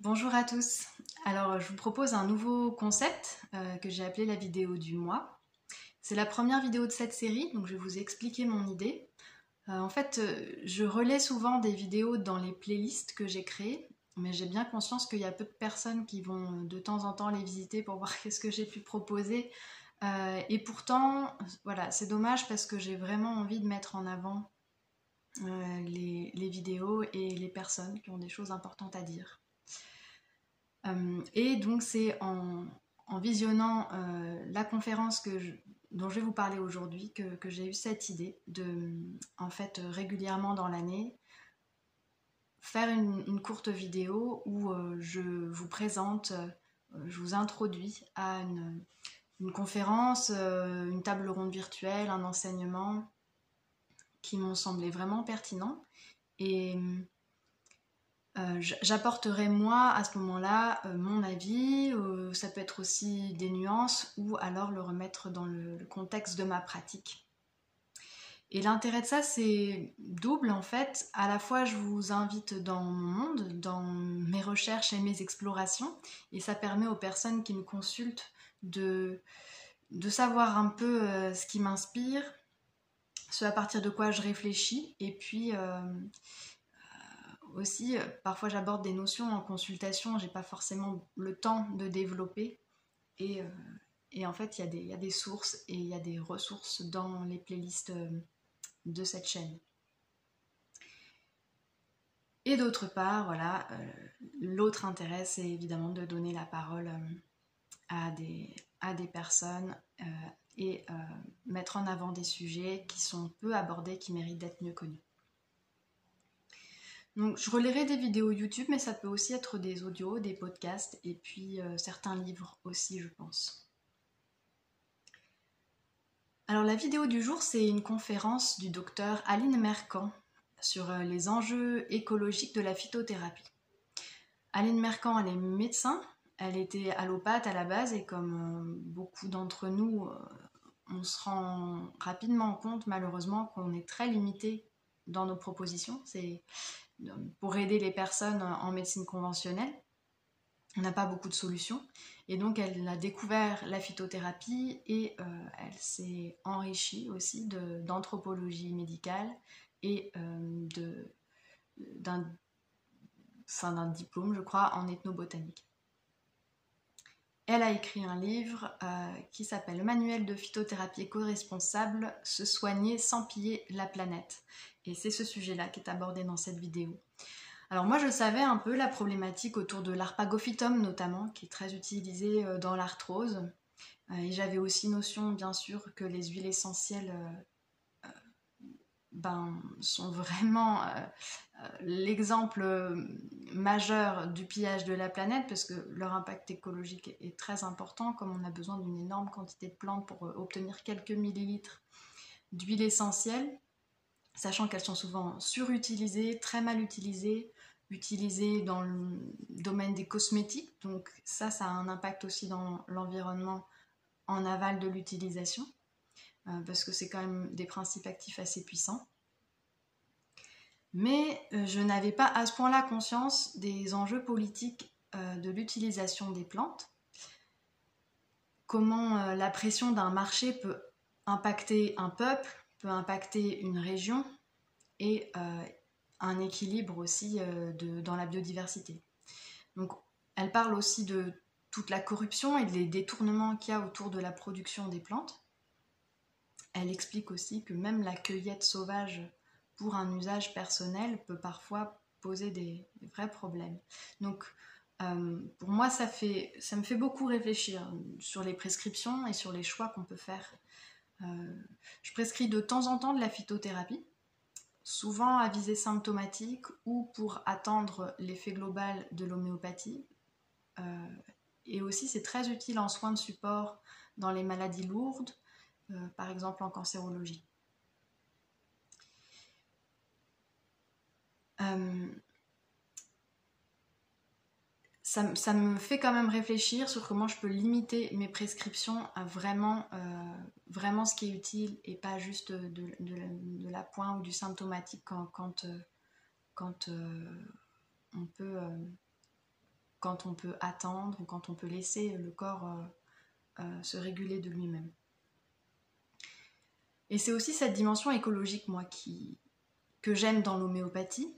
Bonjour à tous. Alors, je vous propose un nouveau concept que j'ai appelé la vidéo du mois. C'est la première vidéo de cette série, donc je vais vous expliquer mon idée. Je relais souvent des vidéos dans les playlists que j'ai créées, mais j'ai bien conscience qu'il y a peu de personnes qui vont de temps en temps les visiter pour voir qu'est-ce que j'ai pu proposer. Et pourtant, voilà, c'est dommage parce que j'ai vraiment envie de mettre en avant les vidéos et les personnes qui ont des choses importantes à dire. Et donc c'est en visionnant la conférence dont je vais vous parler aujourd'hui que j'ai eu cette idée de, en fait, régulièrement dans l'année, faire une courte vidéo où je vous présente, je vous introduis à une conférence, une table ronde virtuelle, un enseignement qui m'ont semblé vraiment pertinent. Et j'apporterai moi à ce moment-là mon avis, ça peut être aussi des nuances ou alors le remettre dans le contexte de ma pratique. Et l'intérêt de ça, c'est double en fait. À la fois, je vous invite dans mon monde, dans mes recherches et mes explorations, et ça permet aux personnes qui me consultent de savoir un peu ce qui m'inspire, ce à partir de quoi je réfléchis, et puis aussi, parfois j'aborde des notions en consultation, j'ai pas forcément le temps de développer. Et, euh, et en fait, il y a des sources et il y a des ressources dans les playlists de cette chaîne. Et d'autre part, voilà, l'autre intérêt, c'est évidemment de donner la parole à des personnes et mettre en avant des sujets qui sont peu abordés, qui méritent d'être mieux connus. Donc, je relayerai des vidéos YouTube, mais ça peut aussi être des audios, des podcasts, et puis certains livres aussi, je pense. Alors, la vidéo du jour, c'est une conférence du docteur Aline Mercant sur les enjeux écologiques de la phytothérapie. Aline Mercant, elle est médecin, elle était allopathe à la base, et comme beaucoup d'entre nous, on se rend rapidement compte, malheureusement, qu'on est très limité dans nos propositions. C'est pour aider les personnes en médecine conventionnelle. On n'a pas beaucoup de solutions. Et donc, elle a découvert la phytothérapie et elle s'est enrichie aussi d'anthropologie médicale et d'un diplôme, je crois, en ethnobotanique. Elle a écrit un livre qui s'appelle Le manuel de phytothérapie éco-responsable, se soigner sans piller la planète. Et c'est ce sujet-là qui est abordé dans cette vidéo. Alors moi je savais un peu la problématique autour de l'arpagophytum notamment, qui est très utilisé dans l'arthrose. Et j'avais aussi notion bien sûr que les huiles essentielles sont vraiment l'exemple majeur du pillage de la planète, parce que leur impact écologique est très important, comme on a besoin d'une énorme quantité de plantes pour obtenir quelques millilitres d'huile essentielle, sachant qu'elles sont souvent surutilisées, très mal utilisées, utilisées dans le domaine des cosmétiques, donc ça a un impact aussi dans l'environnement en aval de l'utilisation, parce que c'est quand même des principes actifs assez puissants. Mais je n'avais pas à ce point-là conscience des enjeux politiques de l'utilisation des plantes, comment la pression d'un marché peut impacter un peuple, peut impacter une région, et un équilibre aussi dans la biodiversité. Donc elle parle aussi de toute la corruption et des détournements qu'il y a autour de la production des plantes. Elle explique aussi que même la cueillette sauvage pour un usage personnel peut parfois poser des vrais problèmes. Donc pour moi ça me fait beaucoup réfléchir sur les prescriptions et sur les choix qu'on peut faire. Je prescris de temps en temps de la phytothérapie, souvent à visée symptomatique ou pour attendre l'effet global de l'homéopathie. Et aussi, c'est très utile en soins de support dans les maladies lourdes, par exemple en cancérologie. Ça me fait quand même réfléchir sur comment je peux limiter mes prescriptions à vraiment ce qui est utile, et pas juste de la pointe ou du symptomatique quand on peut quand on peut attendre ou quand on peut laisser le corps se réguler de lui-même. Et c'est aussi cette dimension écologique, moi, que j'aime dans l'homéopathie,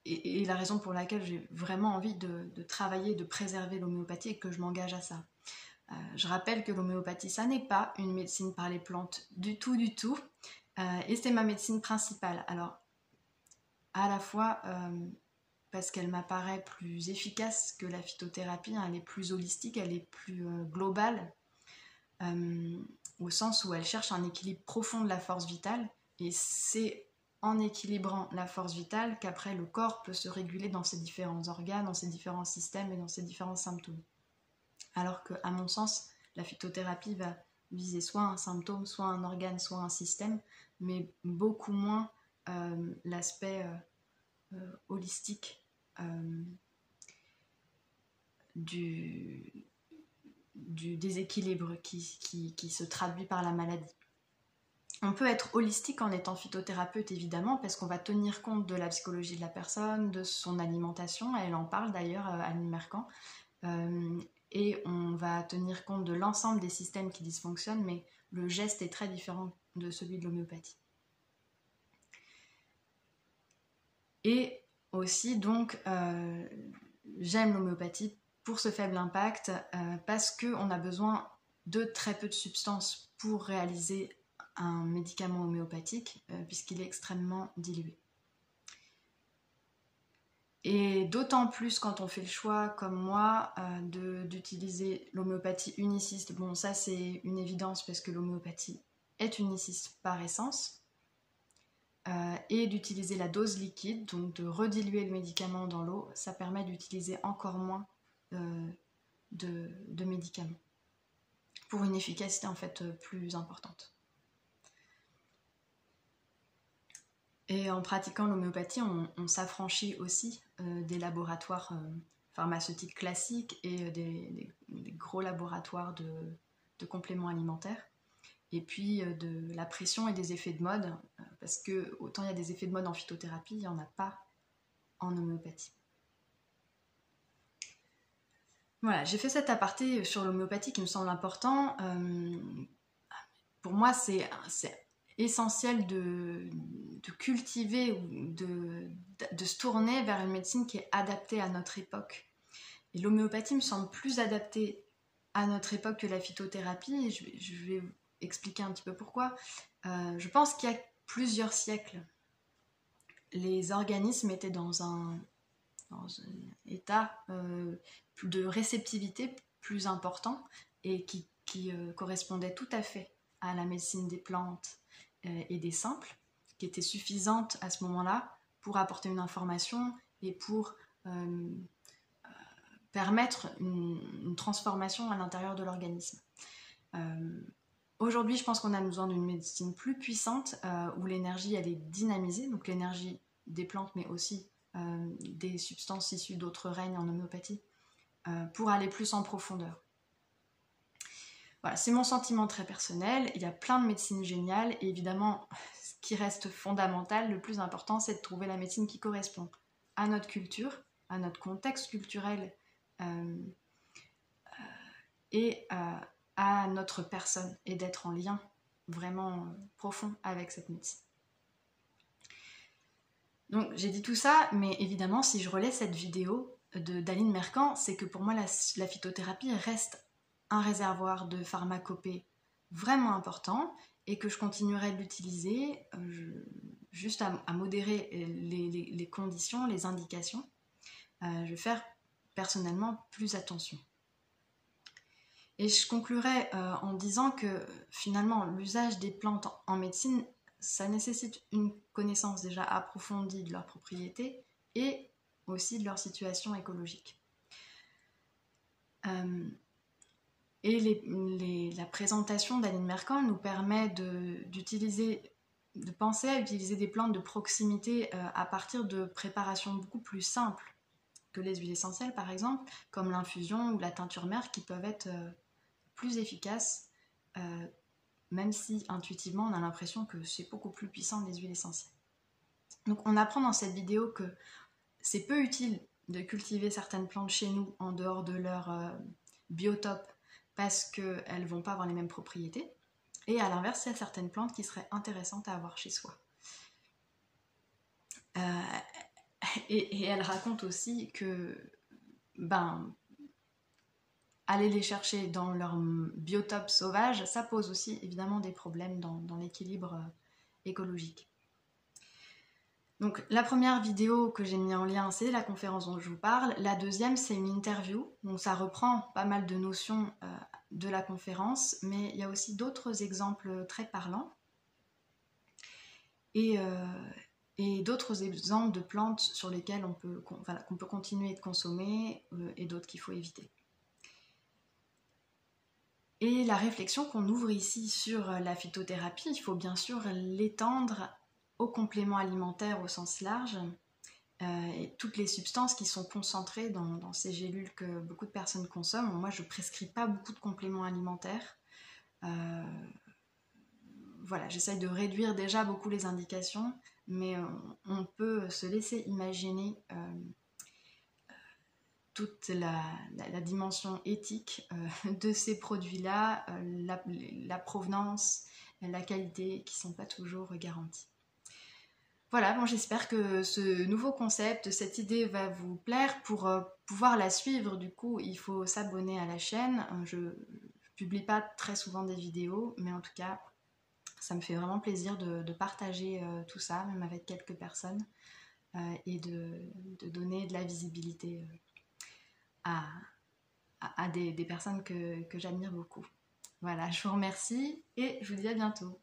et la raison pour laquelle j'ai vraiment envie de travailler, de préserver l'homéopathie et que je m'engage à ça. Je rappelle que l'homéopathie, ça n'est pas une médecine par les plantes du tout, et c'est ma médecine principale. Alors, à la fois parce qu'elle m'apparaît plus efficace que la phytothérapie, elle est plus holistique, elle est plus globale, au sens où elle cherche un équilibre profond de la force vitale, et c'est en équilibrant la force vitale qu'après le corps peut se réguler dans ses différents organes, dans ses différents systèmes et dans ses différents symptômes. Alors qu'à mon sens, la phytothérapie va viser soit un symptôme, soit un organe, soit un système, mais beaucoup moins l'aspect holistique du déséquilibre qui se traduit par la maladie. On peut être holistique en étant phytothérapeute, évidemment, parce qu'on va tenir compte de la psychologie de la personne, de son alimentation, elle en parle d'ailleurs, Aline Mercant, et on va tenir compte de l'ensemble des systèmes qui dysfonctionnent, mais le geste est très différent de celui de l'homéopathie. Et aussi, donc, j'aime l'homéopathie pour ce faible impact, parce qu'on a besoin de très peu de substances pour réaliser un médicament homéopathique, puisqu'il est extrêmement dilué. Et d'autant plus quand on fait le choix, comme moi, d'utiliser l'homéopathie uniciste. Bon, ça c'est une évidence parce que l'homéopathie est uniciste par essence. Et d'utiliser la dose liquide, donc de rediluer le médicament dans l'eau, ça permet d'utiliser encore moins de médicaments, pour une efficacité en fait plus importante. Et en pratiquant l'homéopathie, on s'affranchit aussi des laboratoires pharmaceutiques classiques et des gros laboratoires de compléments alimentaires. Et puis de la pression et des effets de mode, parce que autant il y a des effets de mode en phytothérapie, il n'y en a pas en homéopathie. Voilà, j'ai fait cet aparté sur l'homéopathie qui me semble important. Pour moi, c'est essentiel de cultiver ou de se tourner vers une médecine qui est adaptée à notre époque. Et l'homéopathie me semble plus adaptée à notre époque que la phytothérapie, et je vais expliquer un petit peu pourquoi. Je pense qu'il y a plusieurs siècles, les organismes étaient dans un état de réceptivité plus important et qui correspondait tout à fait à la médecine des plantes et des simples, qui était suffisante à ce moment-là pour apporter une information et pour permettre une transformation à l'intérieur de l'organisme. Aujourd'hui, je pense qu'on a besoin d'une médecine plus puissante où l'énergie elle est dynamisée, donc l'énergie des plantes, mais aussi des substances issues d'autres règnes en homéopathie, pour aller plus en profondeur. Voilà, c'est mon sentiment très personnel. Il y a plein de médecines géniales et évidemment, ce qui reste fondamental, le plus important, c'est de trouver la médecine qui correspond à notre culture, à notre contexte culturel et à notre personne et d'être en lien vraiment profond avec cette médecine. Donc j'ai dit tout ça, mais évidemment si je relais cette vidéo d'Aline Mercant, c'est que pour moi la phytothérapie reste un réservoir de pharmacopée vraiment important et que je continuerai de l'utiliser juste à modérer les conditions, les indications. Je vais faire personnellement plus attention. Et je conclurai en disant que finalement l'usage des plantes en médecine, ça nécessite une connaissance déjà approfondie de leurs propriétés et aussi de leur situation écologique. Et la présentation d'Aline Mercant nous permet de penser à utiliser des plantes de proximité à partir de préparations beaucoup plus simples que les huiles essentielles par exemple, comme l'infusion ou la teinture mère qui peuvent être plus efficaces, même si intuitivement on a l'impression que c'est beaucoup plus puissant les huiles essentielles. Donc on apprend dans cette vidéo que c'est peu utile de cultiver certaines plantes chez nous en dehors de leur biotope parce qu'elles ne vont pas avoir les mêmes propriétés. Et à l'inverse, il y a certaines plantes qui seraient intéressantes à avoir chez soi. Et elle raconte aussi que aller les chercher dans leur biotope sauvage, ça pose aussi évidemment des problèmes dans l'équilibre écologique. Donc la première vidéo que j'ai mis en lien, c'est la conférence dont je vous parle. La deuxième, c'est une interview. Donc ça reprend pas mal de notions de la conférence, mais il y a aussi d'autres exemples très parlants. Et d'autres exemples de plantes sur lesquelles qu'on peut continuer de consommer et d'autres qu'il faut éviter. Et la réflexion qu'on ouvre ici sur la phytothérapie, il faut bien sûr l'étendre aux compléments alimentaires au sens large et toutes les substances qui sont concentrées dans ces gélules que beaucoup de personnes consomment. Moi, je ne prescris pas beaucoup de compléments alimentaires. Voilà, j'essaye de réduire déjà beaucoup les indications, mais on peut se laisser imaginer toute la dimension éthique de ces produits-là, la provenance, la qualité qui ne sont pas toujours garanties. Voilà, bon, j'espère que ce nouveau concept, cette idée va vous plaire. Pour pouvoir la suivre, du coup, il faut s'abonner à la chaîne. Je ne publie pas très souvent des vidéos, mais en tout cas, ça me fait vraiment plaisir de partager tout ça, même avec quelques personnes, et de donner de la visibilité à des personnes que j'admire beaucoup. Voilà, je vous remercie et je vous dis à bientôt.